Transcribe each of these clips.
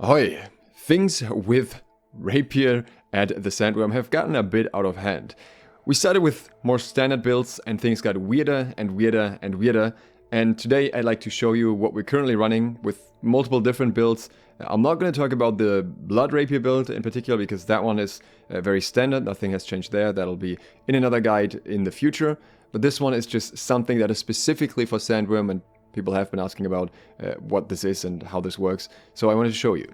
Ahoy! Things with Rapier at the Sandworm have gotten a bit out of hand. We started with more standard builds and things got weirder and weirder and weirder, and today I'd like to show you what we're currently running with multiple different builds. I'm not going to talk about the Blood Rapier build in particular because that one is very standard, nothing has changed there, that'll be in another guide in the future, but this one is just something that is specifically for Sandworm, and people have been asking about what this is and how this works, so I wanted to show you.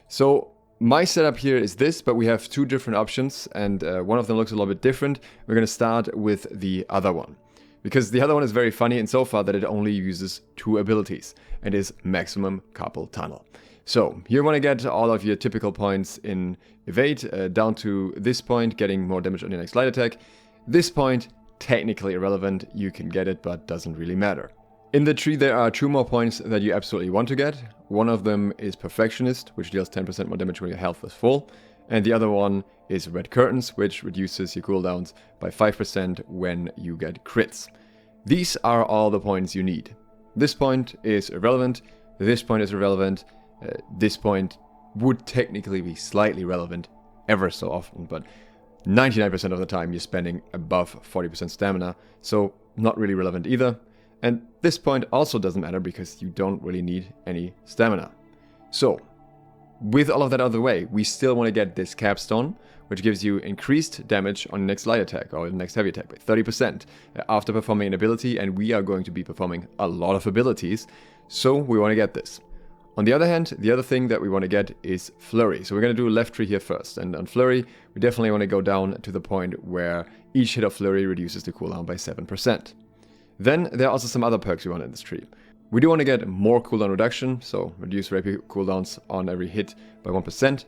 So my setup here is this, but we have two different options, and one of them looks a little bit different. We're going to start with the other one, because the other one is very funny insofar that it only uses two abilities, and is maximum carpal tunnel. So you want to get all of your typical points in evade down to this point, getting more damage on your next light attack. This point, technically irrelevant, you can get it, but doesn't really matter. In the tree there are two more points that you absolutely want to get. One of them is Perfectionist, which deals 10% more damage when your health is full. And the other one is Red Curtains, which reduces your cooldowns by 5% when you get crits. These are all the points you need. This point is irrelevant, this point is irrelevant, this point would technically be slightly relevant ever so often, but 99% of the time you're spending above 40% stamina, so not really relevant either. And this point also doesn't matter because you don't really need any stamina. So, with all of that out of the way, we still want to get this capstone, which gives you increased damage on the next light attack or the next heavy attack by 30% after performing an ability, and we are going to be performing a lot of abilities, so we want to get this. On the other hand, the other thing that we want to get is Flurry. So we're going to do left tree here first, and on Flurry, we definitely want to go down to the point where each hit of Flurry reduces the cooldown by 7%. Then there are also some other perks we want in this tree. We do want to get more cooldown reduction, so reduce rapier cooldowns on every hit by 1%.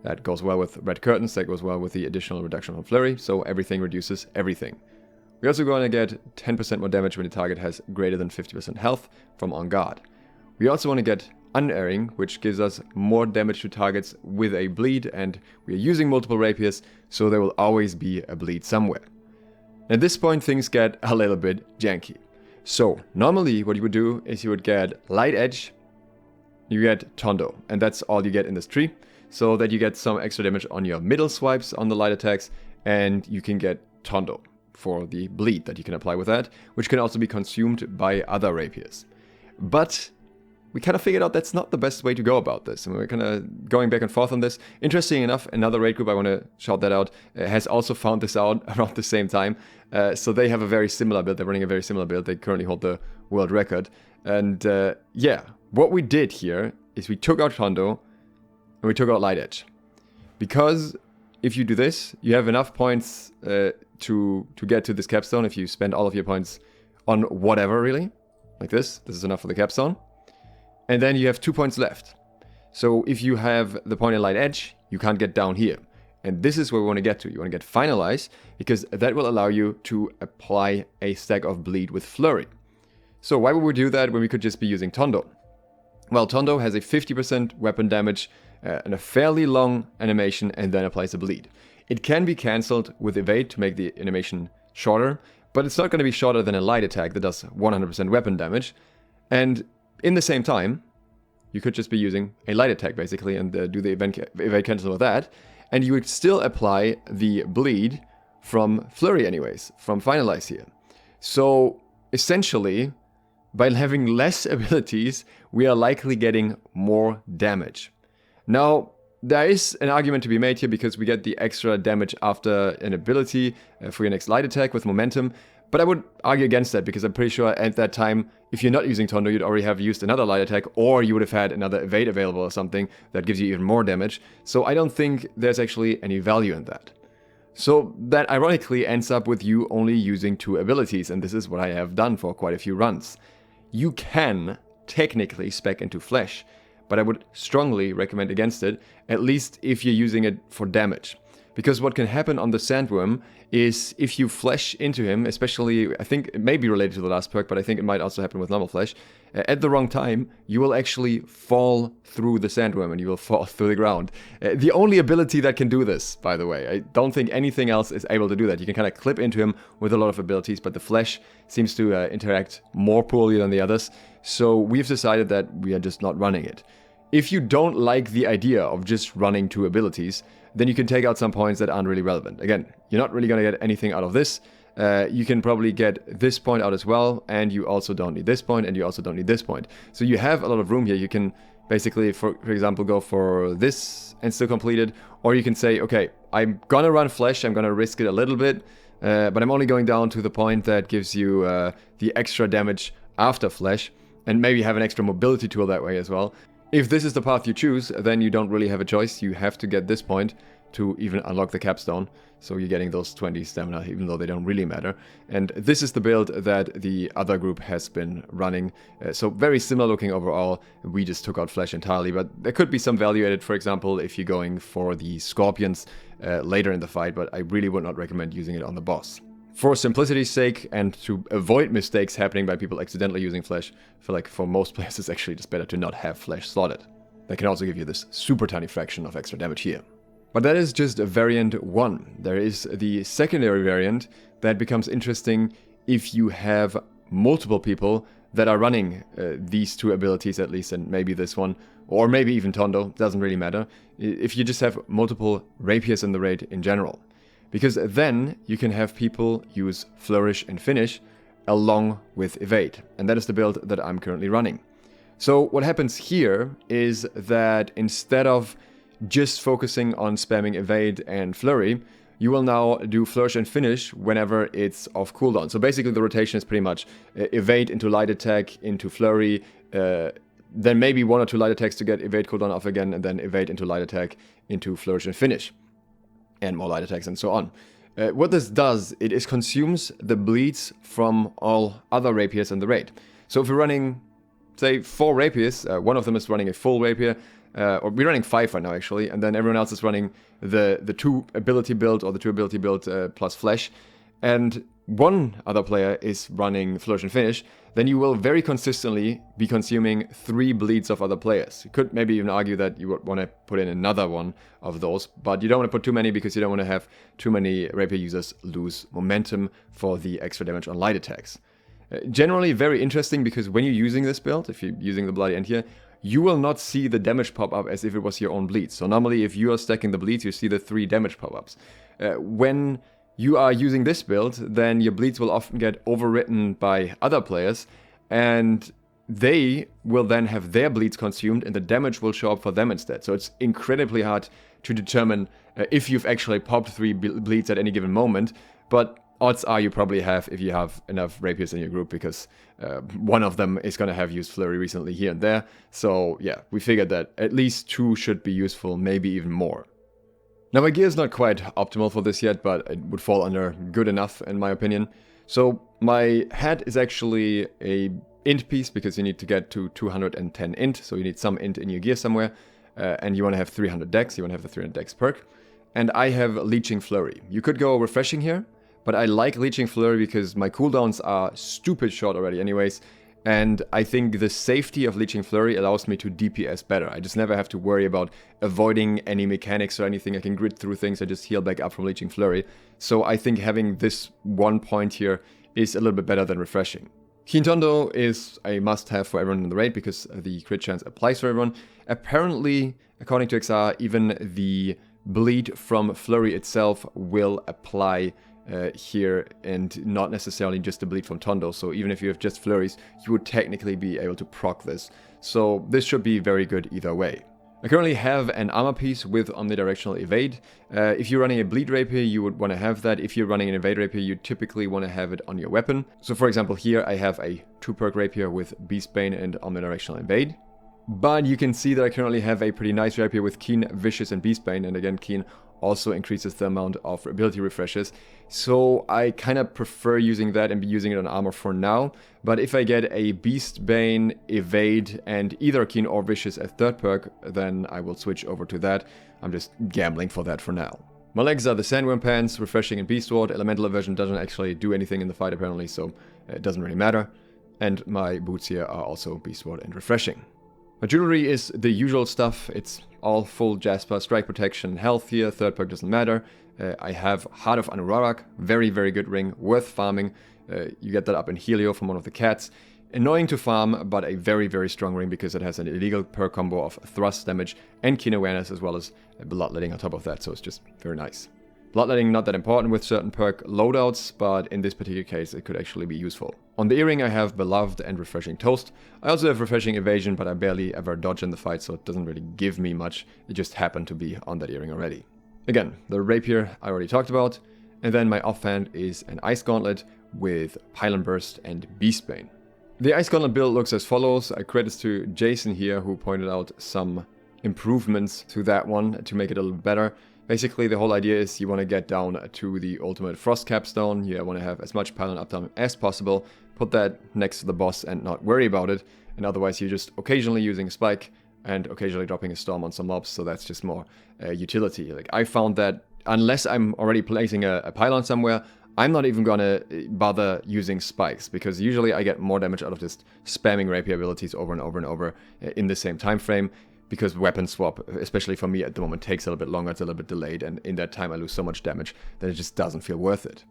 That goes well with Red Curtains, that goes well with the additional reduction on Flurry, so everything reduces everything. We're also going to get 10% more damage when the target has greater than 50% health from On Guard. We also want to get Unerring, which gives us more damage to targets with a bleed, and we are using multiple rapiers, so there will always be a bleed somewhere. At this point things get a little bit janky. So normally what you would do is you would get Light Edge, you get Tondo, and that's all you get in this tree, so that you get some extra damage on your middle swipes on the light attacks, and you can get Tondo for the bleed that you can apply with that, which can also be consumed by other rapiers. But we kind of figured out that's not the best way to go about this, and we're kind of going back and forth on this. Interesting enough, another raid group, I want to shout that out, has also found this out around the same time. So they have a very similar build, they're running a very similar build, they currently hold the world record. And yeah, what we did here is we took out Tondo and we took out Light Edge. Because if you do this, you have enough points to get to this capstone if you spend all of your points on whatever really. Like this is enough for the capstone. And then you have 2 points left. So if you have the point in Light Edge, you can't get down here. And this is where we want to get to. You want to get Finalize, because that will allow you to apply a stack of bleed with Flurry. So why would we do that when we could just be using Tondo? Well, Tondo has a 50% weapon damage and a fairly long animation, and then applies a bleed. It can be cancelled with Evade to make the animation shorter, but it's not going to be shorter than a light attack that does 100% weapon damage. And in the same time, you could just be using a light attack basically and do the evade cancel with that, and you would still apply the bleed from Flurry anyways, from Finalize here. So essentially, by having less abilities, we are likely getting more damage. Now, there is an argument to be made here because we get the extra damage after an ability for your next light attack with momentum. But I would argue against that because I'm pretty sure at that time, if you're not using Tondo, you'd already have used another light attack, or you would have had another evade available or something that gives you even more damage. So I don't think there's actually any value in that. So that ironically ends up with you only using 2 abilities, and this is what I have done for quite a few runs. You can technically spec into Fleche, but I would strongly recommend against it, at least if you're using it for damage. Because what can happen on the Sandworm is if you Fleche into him, especially, I think it may be related to the last perk, but I think it might also happen with normal Fleche, at the wrong time, you will actually fall through the Sandworm and you will fall through the ground. The only ability that can do this, by the way, I don't think anything else is able to do that. You can kind of clip into him with a lot of abilities, but the Fleche seems to interact more poorly than the others, so we've decided that we are just not running it. If you don't like the idea of just running 2 abilities, then you can take out some points that aren't really relevant. Again, you're not really going to get anything out of this. You can probably get this point out as well, and you also don't need this point, and you also don't need this point. So you have a lot of room here. You can basically, for example, go for this and still complete it, or you can say, okay, I'm gonna run Fleche, I'm gonna risk it a little bit, but I'm only going down to the point that gives you the extra damage after Fleche, and maybe have an extra mobility tool that way as well. If this is the path you choose, then you don't really have a choice. You have to get this point to even unlock the capstone. So you're getting those 20 stamina, even though they don't really matter. And this is the build that the other group has been running. So very similar looking overall. We just took out Fleche entirely, but there could be some value added, for example, if you're going for the scorpions later in the fight, but I really would not recommend using it on the boss. For simplicity's sake, and to avoid mistakes happening by people accidentally using Fleche, I feel like for most players it's actually just better to not have Fleche slotted. That can also give you this super tiny fraction of extra damage here. But that is just variant 1. There is the secondary variant that becomes interesting if you have multiple people that are running these 2 abilities at least, and maybe this one, or maybe even Tondo, doesn't really matter. If you just have multiple rapiers in the raid in general. Because then you can have people use Flourish and Finish along with Evade. And that is the build that I'm currently running. So what happens here is that instead of just focusing on spamming Evade and Flurry, you will now do Flourish and Finish whenever it's off cooldown. So basically the rotation is pretty much Evade into Light Attack, into Flurry, then maybe 1 or 2 Light Attacks to get Evade cooldown off again, and then Evade into Light Attack, into Flourish and Finish. And more light attacks and so on. What this does, it is consumes the bleeds from all other rapiers in the raid. So if we're running, say, 4 rapiers, one of them is running a full rapier, or we're running 5 right now actually, and then everyone else is running the 2 ability build or the 2 ability build plus Fleche, and one other player is running Flourish and Finish, then you will very consistently be consuming 3 bleeds of other players. You could maybe even argue that you would want to put in another one of those, but you don't want to put too many because you don't want to have too many rapier users lose momentum for the extra damage on light attacks. Generally very interesting because when you're using this build, if you're using the Bloody End here, you will not see the damage pop up as if it was your own bleeds. So normally if you are stacking the bleeds, you see the 3 damage pop-ups. When you are using this build, then your bleeds will often get overwritten by other players, and they will then have their bleeds consumed, and the damage will show up for them instead. So it's incredibly hard to determine if you've actually popped 3 bleeds at any given moment, but odds are you probably have if you have enough rapiers in your group, because one of them is going to have used Flurry recently here and there. So yeah, we figured that at least 2 should be useful, maybe even more. Now my gear is not quite optimal for this yet, but it would fall under good enough in my opinion. So my hat is actually a int piece because you need to get to 210 int, so you need some int in your gear somewhere, and you want to have 300 dex, you want to have the 300 dex perk. And I have Leeching Flurry. You could go Refreshing here, but I like Leeching Flurry because my cooldowns are stupid short already anyways, and I think the safety of Leeching Flurry allows me to DPS better. I just never have to worry about avoiding any mechanics or anything. I can grit through things, I just heal back up from Leeching Flurry. So I think having this 1 point here is a little bit better than Refreshing. Keen Tondo is a must-have for everyone in the raid because the crit chance applies for everyone. Apparently, according to XR, even the bleed from Flurry itself will apply here, and not necessarily just the bleed from Tondo. So even if you have just Flurries, you would technically be able to proc this. So this should be very good either way. I currently have an armor piece with omnidirectional evade. If you're running a bleed rapier, you would want to have that. If you're running an evade rapier, you typically want to have it on your weapon. So for example here I have a 2-perk rapier with Beastbane and omnidirectional evade. But you can see that I currently have a pretty nice rapier with Keen, Vicious and Beastbane, and again Keen also increases the amount of ability refreshes. So I kind of prefer using that and be using it on armor for now. But if I get a Beastbane, Evade, and either Keen or Vicious as 3rd perk, then I will switch over to that. I'm just gambling for that for now. My legs are the Sandworm pants, Refreshing and Beast Ward. Elemental Aversion doesn't actually do anything in the fight apparently, so it doesn't really matter. And my boots here are also Beast Ward and Refreshing. My jewelry is the usual stuff. It's all full Jasper, strike protection, health here, 3rd perk doesn't matter. I have Heart of Anurarak, very, very good ring, worth farming. You get that up in Helio from one of the cats. Annoying to farm, but a very, very strong ring because it has an illegal perk combo of thrust damage and keen awareness, as well as bloodletting on top of that, so it's just very nice. Bloodletting not that important with certain perk loadouts, but in this particular case it could actually be useful. On the earring I have Beloved and Refreshing Toast. I also have Refreshing Evasion, but I barely ever dodge in the fight, so it doesn't really give me much. It just happened to be on that earring already. Again, the Rapier I already talked about, and then my offhand is an Ice Gauntlet with Pylon Burst and Beastbane. The Ice Gauntlet build looks as follows. I credit to Jason here, who pointed out some improvements to that one to make it a little better. Basically, the whole idea is you want to get down to the ultimate Frost Capstone. You want to have as much Pylon uptime as possible, put that next to the boss and not worry about it. And otherwise, you're just occasionally using a Spike and occasionally dropping a Storm on some mobs, so that's just more utility. Like, I found that unless I'm already placing a Pylon somewhere, I'm not even gonna bother using spikes, because usually I get more damage out of just spamming Rapier abilities over and over and over in the same time frame, because weapon swap, especially for me at the moment, takes a little bit longer, it's a little bit delayed, and in that time I lose so much damage that it just doesn't feel worth it.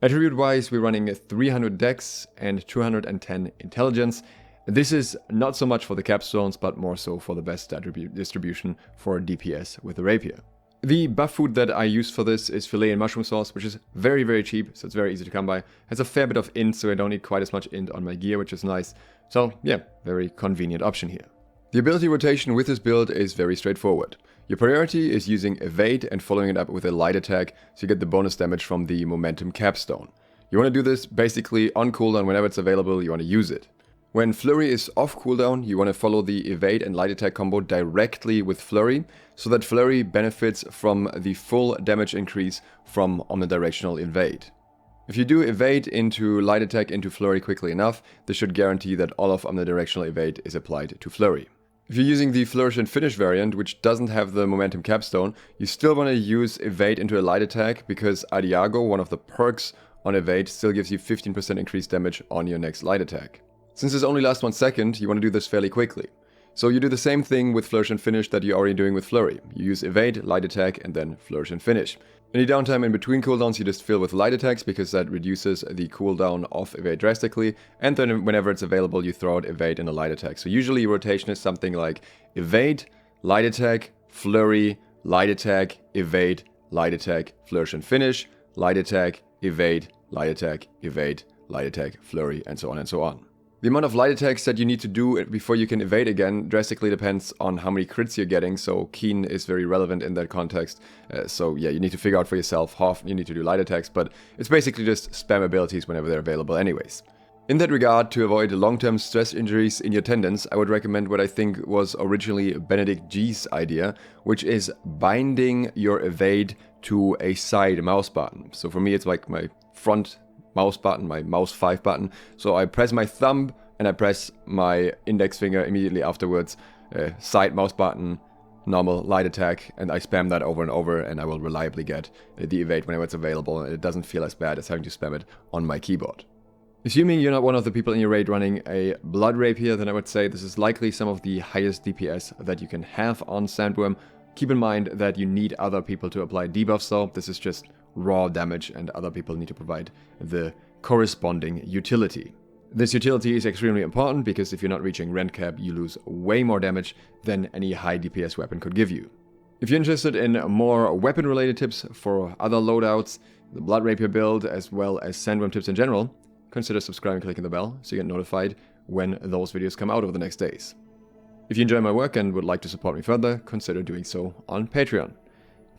Attribute-wise, we're running 300 Dex and 210 Intelligence. This is not so much for the capstones, but more so for the best attribute distribution for DPS with the Rapier. The buff food that I use for this is filet and mushroom sauce, which is very, very cheap, so it's very easy to come by. Has a fair bit of int, so I don't need quite as much int on my gear, which is nice. So yeah, very convenient option here. The ability rotation with this build is very straightforward. Your priority is using Evade and following it up with a light attack, so you get the bonus damage from the Momentum Capstone. You want to do this basically on cooldown whenever it's available, you want to use it. When Flurry is off cooldown, you want to follow the Evade and Light Attack combo directly with Flurry, so that Flurry benefits from the full damage increase from omnidirectional Invade. If you do Evade into Light Attack into Flurry quickly enough, this should guarantee that all of omnidirectional Evade is applied to Flurry. If you're using the Flourish and Finish variant, which doesn't have the Momentum Capstone, you still want to use Evade into a Light Attack, because Adiago, one of the perks on Evade, still gives you 15% increased damage on your next Light Attack. Since this only lasts 1 second, you want to do this fairly quickly. So you do the same thing with Flourish and Finish that you're already doing with Flurry. You use Evade, Light Attack, and then Flourish and Finish. Any downtime in between cooldowns you just fill with Light Attacks, because that reduces the cooldown of Evade drastically, and then whenever it's available you throw out Evade and a Light Attack. So usually your rotation is something like Evade, Light Attack, Flurry, Light Attack, Evade, Light Attack, Flourish and Finish, Light Attack, Evade, Light Attack, Evade, Light Attack, Flurry, and so on and so on. The amount of light attacks that you need to do before you can evade again drastically depends on how many crits you're getting, so keen is very relevant in that context. So yeah, you need to figure out for yourself how often you need to do light attacks, but it's basically just spam abilities whenever they're available anyways. In that regard, to avoid long-term stress injuries in your tendons, I would recommend what I think was originally Benedict G's idea, which is binding your evade to a side mouse button. So for me it's like my front mouse button, my mouse 5 button. So I press my thumb and I press my index finger immediately afterwards. Side mouse button, normal light attack, and I spam that over and over, and I will reliably get the evade whenever it's available, and it doesn't feel as bad as having to spam it on my keyboard. Assuming you're not one of the people in your raid running a Blood Rapier, then I would say this is likely some of the highest DPS that you can have on Sandworm. Keep in mind that you need other people to apply debuffs though. This is just raw damage, and other people need to provide the corresponding utility. This utility is extremely important because if you're not reaching rend cap, you lose way more damage than any high DPS weapon could give you. If you're interested in more weapon related tips for other loadouts, the Blood Rapier build, as well as Sandworm tips in general, consider subscribing and clicking the bell so you get notified when those videos come out over the next days. If you enjoy my work and would like to support me further, consider doing so on Patreon.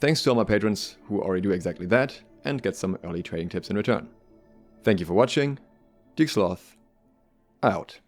Thanks to all my patrons who already do exactly that and get some early trading tips in return. Thank you for watching. Duke Sloth, out.